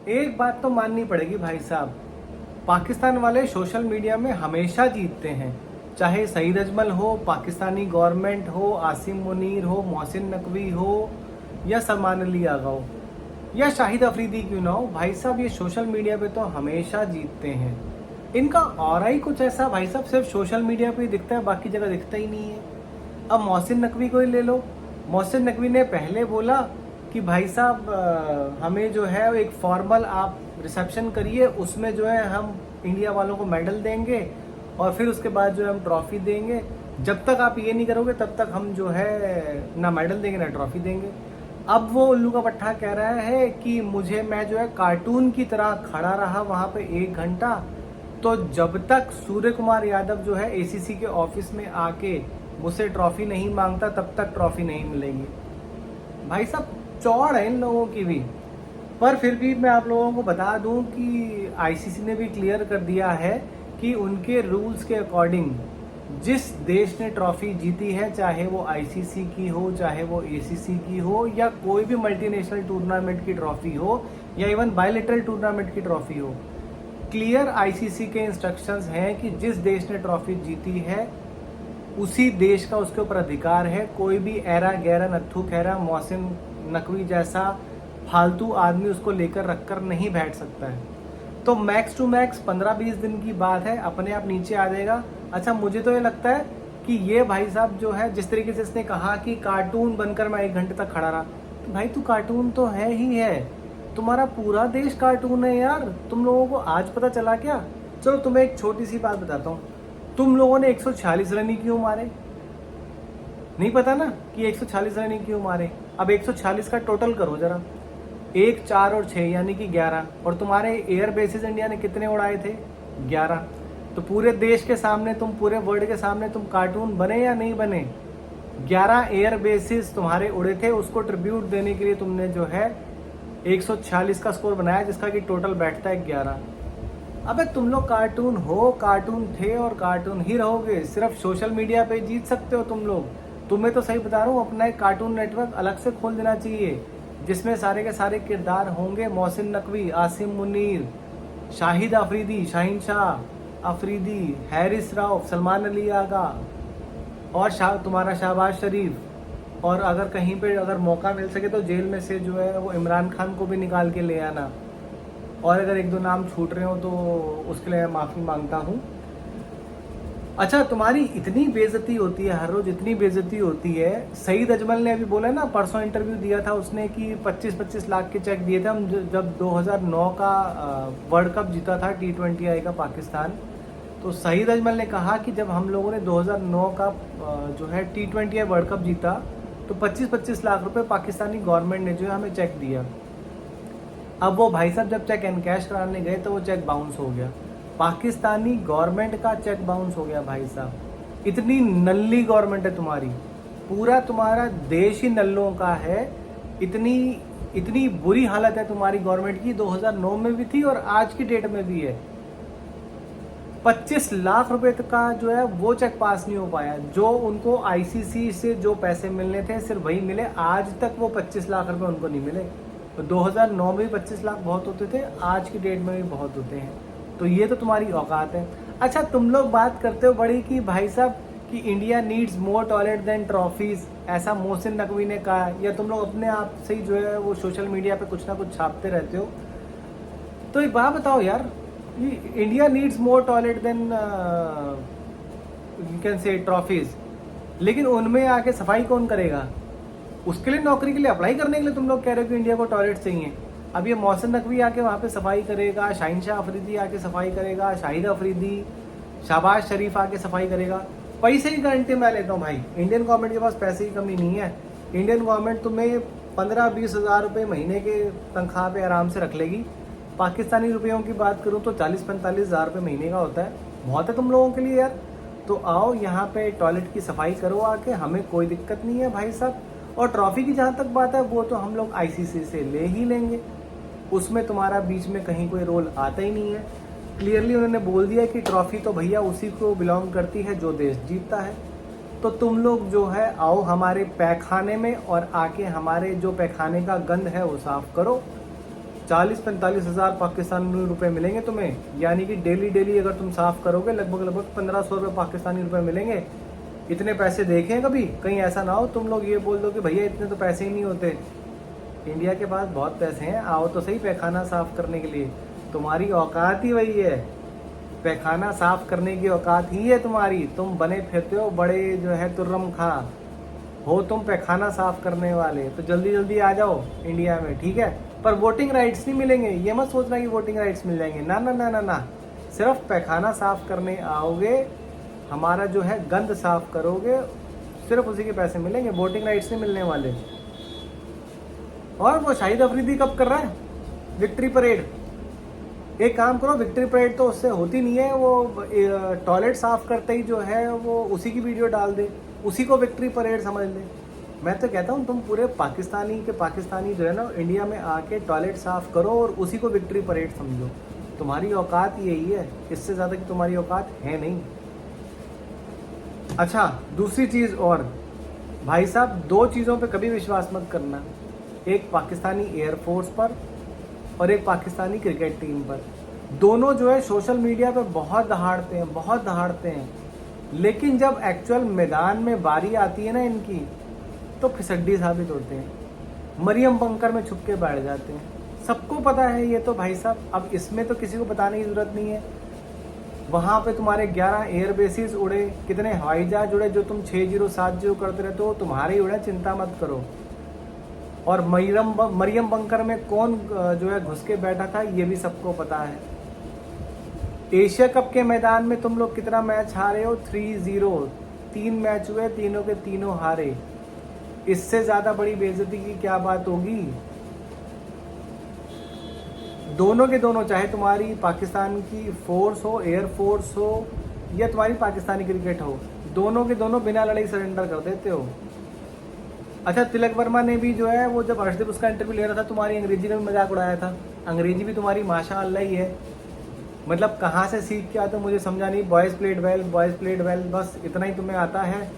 एक बात तो माननी पड़ेगी भाई साहब, पाकिस्तान वाले सोशल मीडिया में हमेशा जीतते हैं। चाहे सईद अजमल हो, पाकिस्तानी गवर्नमेंट हो, आसिम मुनीर हो, मोहसिन नकवी हो, या सलमान अली आगा हो, या शाहिद अफरीदी क्यों ना हो, भाई साहब ये सोशल मीडिया पे तो हमेशा जीतते हैं। इनका ऑरा ही कुछ ऐसा भाई साहब, सिर्फ सोशल मीडिया पे ही दिखता है, बाकी जगह दिखता ही नहीं है। अब मोहसिन नकवी को ही ले लो। मोहसिन नकवी ने पहले बोला कि भाई साहब हमें जो है एक फॉर्मल आप रिसेप्शन करिए, उसमें जो है हम इंडिया वालों को मेडल देंगे और फिर उसके बाद जो है हम ट्रॉफी देंगे। जब तक आप ये नहीं करोगे तब तक हम जो है ना मेडल देंगे ना ट्रॉफी देंगे। अब वो उल्लू का पट्टा कह रहा है कि मैं जो है कार्टून की तरह खड़ा रहा वहां पे 1 घंटा, तो जब तक सूर्य कुमार यादव जो है एसीसी के ऑफिस में आके मुझसे ट्रॉफी नहीं मांगता तब तक ट्रॉफी नहीं मिलेगी। भाई साहब चौड़ है इन लोगों की भी। पर फिर भी मैं आप लोगों को बता दूं कि आईसीसी ने भी क्लियर कर दिया है कि उनके रूल्स के अकॉर्डिंग जिस देश ने ट्रॉफी जीती है, चाहे वो आईसीसी की हो, चाहे वो एसीसी की हो, या कोई भी मल्टीनेशनल टूर्नामेंट की ट्रॉफी हो, या इवन बायलैटरल टूर्नामेंट की ट्रॉफी हो, क्लियर आईसीसी के इंस्ट्रक्शंस हैं कि जिस देश ने ट्रॉफी जीती है उसी देश का उसके ऊपर अधिकार है। कोई भी ऐरा गैरा नत्थू खैरा मोहसिन नकवी जैसा फालतू आदमी उसको लेकर रखकर नहीं बैठ सकता है। तो मैक्स टू मैक्स 15-20 दिन की बात है, अपने आप नीचे आ जाएगा। अच्छा मुझे तो ये लगता है कि ये भाई साहब जो है, जिस तरीके से इसने कहा कि कार्टून बनकर मैं 1 घंटे तक खड़ा रहा, तो भाई तू कार्टून तो है ही है, तुम्हारा पूरा देश कार्टून है यार। तुम लोगों को आज पता चला क्या? चलो तुम्हें एक छोटी सी बात बताता हूँ, तुम लोगों ने 146 रन ही क्यों मारे? नहीं पता ना कि 146 रन ही क्यों मारे? अब 146 का टोटल करो जरा, 1, 4 और 6 यानी कि 11। और तुम्हारे एयर बेसिस इंडिया ने कितने उड़ाए थे? 11। तो पूरे देश के सामने तुम, पूरे वर्ल्ड के सामने तुम कार्टून बने या नहीं बने? 11 एयर बेसिस तुम्हारे उड़े थे, उसको ट्रिब्यूट देने के लिए तुमने जो है 146 का स्कोर बनाया, जिसका कि टोटल बैठता है 11। अबे तुम लोग कार्टून हो, कार्टून थे और कार्टून ही रहोगे। सिर्फ सोशल मीडिया पे जीत सकते हो तुम लोग। तुम्हें तो सही बता रहा हूँ, अपना एक कार्टून नेटवर्क अलग से खोल देना चाहिए, जिसमें सारे के सारे किरदार होंगे। मोहसिन नकवी, आसिम मुनीर, शाहिद अफरीदी, शाहीन शाह अफरीदी, हैरिस राउफ, सलमान अली आगा और तुम्हारा शहबाज शरीफ। और अगर कहीं पे अगर मौका मिल सके तो जेल में से जो है वो इमरान खान को भी निकाल के ले आना। और अगर 1-2 नाम छूट रहे हो तो उसके लिए मैं माफ़ी मांगता हूँ। अच्छा तुम्हारी इतनी बेइज्जती होती है हर रोज, इतनी बेइज्जती होती है। सईद अजमल ने अभी बोला ना, परसों इंटरव्यू दिया था उसने कि 25-25 लाख के चेक दिए थे हम जब 2009 का वर्ल्ड कप जीता था T20I का पाकिस्तान। तो सईद अजमल ने कहा कि जब हम लोगों ने 2009 का जो है T20I वर्ल्ड कप जीता तो 25-25 लाख रुपए पाकिस्तानी गवर्नमेंट ने जो है हमें चेक दिया। अब वो भाई साहब जब चेक एनकैश कराने गए तो वो चेक बाउंस हो गया, पाकिस्तानी गवर्नमेंट का चेक बाउंस हो गया। भाई साहब इतनी नल्ली गवर्नमेंट है तुम्हारी, पूरा तुम्हारा देश ही नल्लों का है। इतनी इतनी बुरी हालत है तुम्हारी गवर्नमेंट की, 2009 में भी थी और आज की डेट में भी है। 25 लाख रुपए तक का जो है वो चेक पास नहीं हो पाया। जो उनको आईसीसी से जो पैसे मिलने थे सिर्फ वही मिले, आज तक वो 25 लाख रुपए उनको नहीं मिले। तो 2009 में भी 25 लाख बहुत होते थे, आज की डेट में भी बहुत होते हैं। तो ये तो तुम्हारी औकात है। अच्छा तुम लोग बात करते हो बड़ी कि भाई साहब कि India needs more toilet then trophies, ऐसा मोहसिन नकवी ने कहा, या तुम लोग अपने आप से ही जो है वो सोशल मीडिया पे कुछ ना कुछ छापते रहते हो। तो एक बात बताओ यार, India needs more toilet then you can say trophies, लेकिन उनमें आके सफाई कौन करेगा? उसके लिए नौकरी के लिए अप्लाई करने के लिए तुम लोग कह रहे हो कि इंडिया को टॉयलेट चाहिए। अब ये मोहसिन नकवी आके वहाँ पे सफाई करेगा, शाहीन शाह अफरीदी आके सफाई करेगा, शाहिद अफरीदी, शहबाज शरीफ आके सफाई करेगा। पैसे की गारंटी मैं लेता हूँ भाई, इंडियन गवर्नमेंट के पास पैसे की कमी नहीं है। इंडियन गवर्नमेंट तुम्हें 15-20 हज़ार रुपये महीने के तनख्वाह पे आराम से रख लेगी। पाकिस्तानी रुपयों की बात करूँ तो 40-45 हज़ार रुपये महीने का होता है, बहुत है तुम लोगों के लिए यार। तो आओ यहाँ पे टॉयलेट की सफाई करो आके, हमें कोई दिक्कत नहीं है भाई साहब। और ट्रॉफी की जहाँ तक बात है वो तो हम लोग आईसीसी से ले ही लेंगे, उसमें तुम्हारा बीच में कहीं कोई रोल आता ही नहीं है। क्लियरली उन्होंने बोल दिया कि ट्रॉफी तो भैया उसी को बिलोंग करती है जो देश जीतता है। तो तुम लोग जो है आओ हमारे पैखाने में और आके हमारे जो पैखाने का गंद है वो साफ करो। 40-45 हज़ार पाकिस्तानी रुपए मिलेंगे तुम्हें, यानी कि डेली डेली अगर तुम साफ करोगे लगभग 1500 रुपये पाकिस्तानी रुपए मिलेंगे। इतने पैसे देखें कभी? कहीं ऐसा ना हो तुम लोग ये बोल दो कि भैया इतने तो पैसे ही नहीं होते। इंडिया के पास बहुत पैसे हैं, आओ तो सही पैखाना साफ करने के लिए। तुम्हारी औकात ही वही है, पैखाना साफ करने की औकात ही है तुम्हारी। तुम बने फिरते हो बड़े जो है तुर्रम खा हो तुम पैखाना साफ करने वाले। तो जल्दी जल्दी आ जाओ इंडिया में, ठीक है? पर वोटिंग राइट्स नहीं मिलेंगे, ये मत सोचना कि वोटिंग राइट्स मिल जाएंगे। ना ना ना ना ना, सिर्फ पैखाना साफ करने आओगे, हमारा जो है गंद साफ करोगे, सिर्फ उसी के पैसे मिलेंगे, वोटिंग राइट्स नहीं मिलने वाले। और वो शाहिद अफरीदी कब कर रहा है विक्ट्री परेड? एक काम करो, विक्ट्री परेड तो उससे होती नहीं है, वो टॉयलेट साफ करते ही जो है वो उसी की वीडियो डाल दे, उसी को विक्ट्री परेड समझ ले। मैं तो कहता हूँ तुम पूरे पाकिस्तानी जो है ना इंडिया में आके टॉयलेट साफ करो और उसी को विक्ट्री परेड समझो। तुम्हारी औकात यही है, इससे ज़्यादा की तुम्हारी औकात है नहीं। अच्छा, दूसरी चीज़ और भाई साहब, 2 चीज़ों पे कभी विश्वास मत करना, एक पाकिस्तानी एयरफोर्स पर और एक पाकिस्तानी क्रिकेट टीम पर। दोनों जो है सोशल मीडिया पे बहुत दहाड़ते हैं, लेकिन जब एक्चुअल मैदान में बारी आती है ना इनकी, तो फिसड्डी साबित होते हैं, मरियम बंकर में छुप के बैठ जाते हैं। सबको पता है ये तो भाई साहब, अब इसमें तो किसी को बताने की ज़रूरत नहीं है। वहाँ पे तुम्हारे 11 एयर बेसिस उड़े, कितने हवाई जहाज उड़े, जो तुम 6070 करते रहते हो, तुम्हारे ही उड़े, चिंता मत करो। और मरियम बंकर में कौन जो है घुस के बैठा था, ये भी सबको पता है। एशिया कप के मैदान में तुम लोग कितना मैच हारे हो? 3-0। 3 मैच हुए, तीनों के तीनों हारे। इससे ज्यादा बड़ी बेइज्जती की क्या बात होगी? दोनों के दोनों, चाहे तुम्हारी पाकिस्तान की फोर्स हो, एयर फोर्स हो, या तुम्हारी पाकिस्तानी क्रिकेट हो, दोनों के दोनों बिना लड़ाई सरेंडर कर देते हो। अच्छा, तिलक वर्मा ने भी जो है वो जब हर्षदीप उसका इंटरव्यू ले रहा था, तुम्हारी अंग्रेजी का भी मजाक उड़ाया था। अंग्रेजी भी तुम्हारी माशाअल्लाह ही है, मतलब कहाँ से सीख के आते हो मुझे समझा नहीं। बॉयज़ प्लेड वेल, बस इतना ही तुम्हें आता है।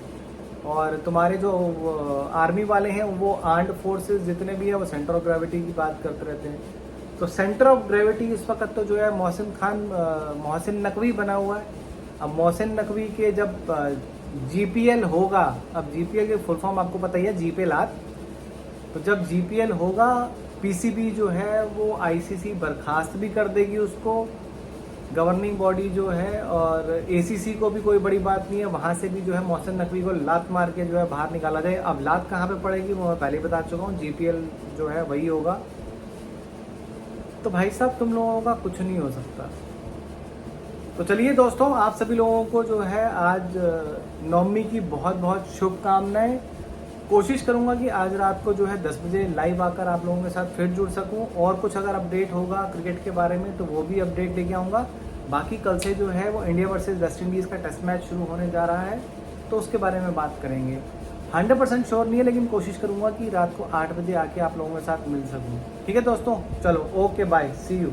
और तुम्हारे जो आर्मी वाले हैं वो आर्म्ड फोर्सेस जितने भी हैं वो सेंटर ऑफ ग्रेविटी की बात करते रहते हैं। तो सेंटर ऑफ ग्रेविटी इस वक्त तो जो है मोहसिन नकवी बना हुआ है। अब मोहसिन नकवी के जब जीपीएल होगा, अब जीपीएल की फुल फॉर्म आपको पता ही है, जीपीएल। तो जब जीपीएल होगा, पीसीबी जो है वो आईसीसी बर्खास्त भी कर देगी उसको, गवर्निंग बॉडी जो है, और एसीसी को भी कोई बड़ी बात नहीं है, वहाँ से भी जो है मोहसिन नकवी को लात मार के जो है बाहर निकाला जाए। अब लात कहाँ पे पड़ेगी वो मैं पहले बता चुका हूँ, जीपीएल जो है वही होगा। तो भाई साहब तुम लोगों का कुछ नहीं हो सकता। तो चलिए दोस्तों, आप सभी लोगों को जो है आज नवमी की बहुत बहुत शुभकामनाएं। कोशिश करूंगा कि आज रात को जो है 10 बजे लाइव आकर आप लोगों के साथ फिर जुड़ सकूं, और कुछ अगर अपडेट होगा क्रिकेट के बारे में तो वो भी अपडेट लेके आऊँगा। बाकी कल से जो है वो इंडिया वर्सेस वेस्ट इंडीज़ का टेस्ट मैच शुरू होने जा रहा है, तो उसके बारे में बात करेंगे। 100% श्योर नहीं है, लेकिन कोशिश करूँगा कि रात को 8 बजे आके आप लोगों के साथ मिल सकूँ। ठीक है दोस्तों, चलो ओके बाय, सी यू।